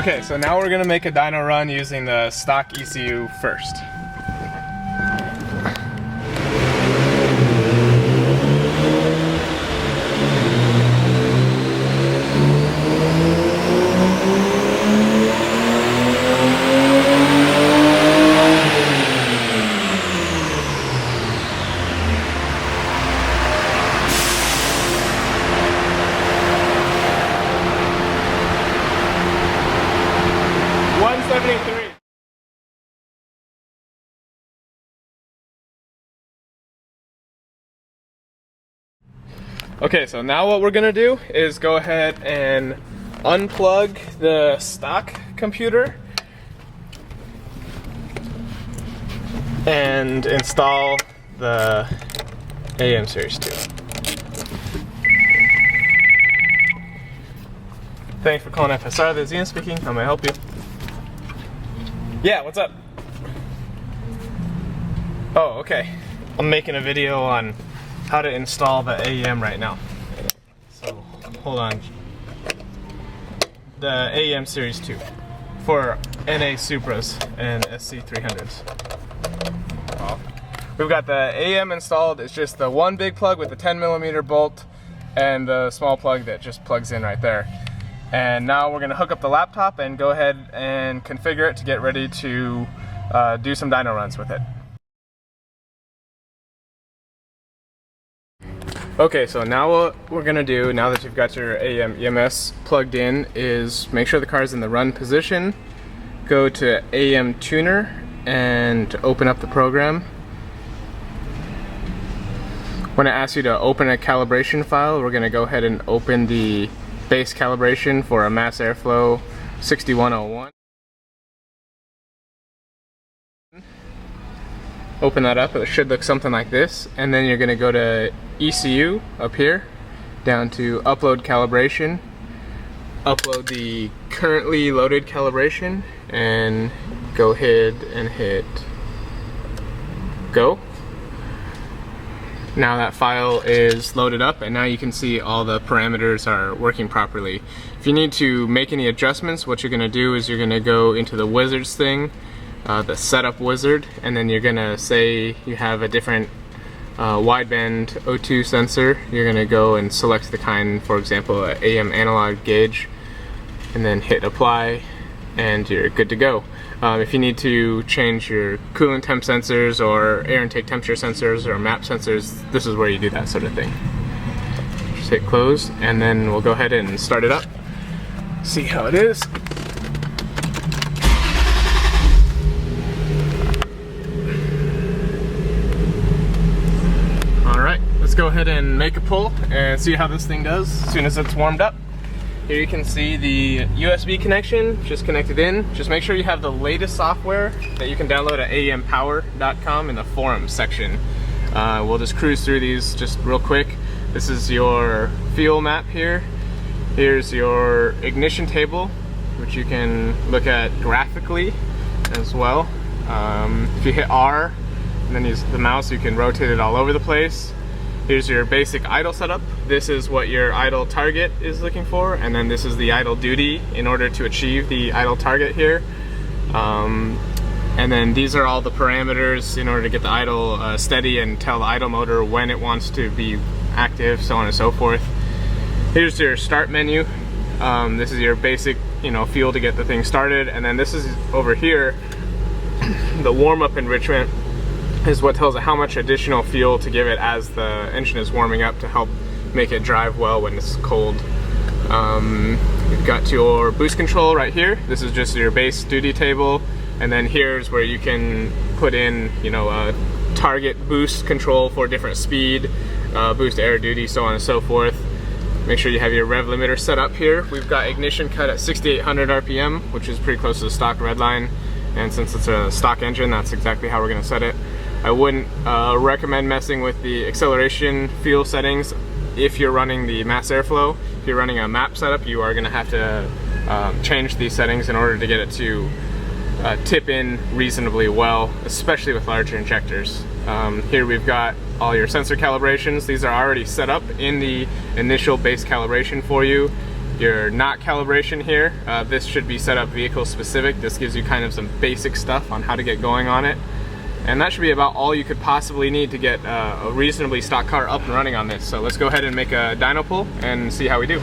Okay, so now we're gonna make a dyno run using the stock ECU first. Okay, so now what we're gonna do is go ahead and unplug the stock computer and install the AEM Series 2. Thanks for calling FSR, this is Ian speaking. How may I help you? Yeah, what's up? Oh, okay. I'm making a video on how to install the AEM right now. So, hold on. The AEM Series 2 for NA Supras and SC300s. We've got the AEM installed. It's just the one big plug with the 10mm bolt and the small plug that just plugs in right there. And now we're gonna hook up the laptop and go ahead and configure it to get ready to do some dyno runs with it. Okay, so now what we're gonna do, now that you've got your AEM EMS plugged in, is make sure the car is in the run position. Go to AEM Tuner and open up the program. When it asks you to open a calibration file, we're gonna go ahead and open the base calibration for a mass airflow 6101. Open that up, it should look something like this, and then you're going to go to ECU up here, down to upload calibration, upload the currently loaded calibration, and go ahead and hit go. Now that file is loaded up, and now you can see all the parameters are working properly. If you need to make any adjustments, what you're going to do is you're going to go into the wizards thing, the setup wizard, and then you're gonna say you have a different wideband O2 sensor. You're gonna go and select the kind, for example, an AEM analog gauge, and then hit apply, and you're good to go. If you need to change your coolant temp sensors or air intake temperature sensors or map sensors, this is where you do that sort of thing. Just hit close, and then we'll go ahead and start it up. See how it is. Let's go ahead and make a pull and see how this thing does as soon as it's warmed up. Here you can see the USB connection just connected in. Just make sure you have the latest software that you can download at aempower.com in the forums section. We'll just cruise through these just real quick. This is your fuel map here. Here's your ignition table, which you can look at graphically as well. If you hit R and then use the mouse, you can rotate it all over the place. Here's your basic idle setup. This is what your idle target is looking for, and then this is the idle duty in order to achieve the idle target here. And then these are all the parameters in order to get the idle steady and tell the idle motor when it wants to be active, so on and so forth. Here's your start menu. This is your basic, fuel to get the thing started, and then this is over here, the warm-up enrichment is what tells it how much additional fuel to give it as the engine is warming up to help make it drive well when it's cold. You've got your boost control right here. This is just your base duty table, and then here's where you can put in, a target boost control for different speed, boost air duty, so on and so forth. Make sure you have your rev limiter set up here. We've got ignition cut at 6,800 RPM, which is pretty close to the stock red line, and since it's a stock engine, that's exactly how we're going to set it. I wouldn't recommend messing with the acceleration fuel settings if you're running the mass airflow. If you're running a map setup, you are going to have to change these settings in order to get it to tip in reasonably well, especially with larger injectors. Here we've got all your sensor calibrations. These are already set up in the initial base calibration for you. your knot calibration here. This should be set up vehicle specific. This gives you kind of some basic stuff on how to get going on it. And that should be about all you could possibly need to get a reasonably stock car up and running on this. So let's go ahead and make a dyno pull and see how we do.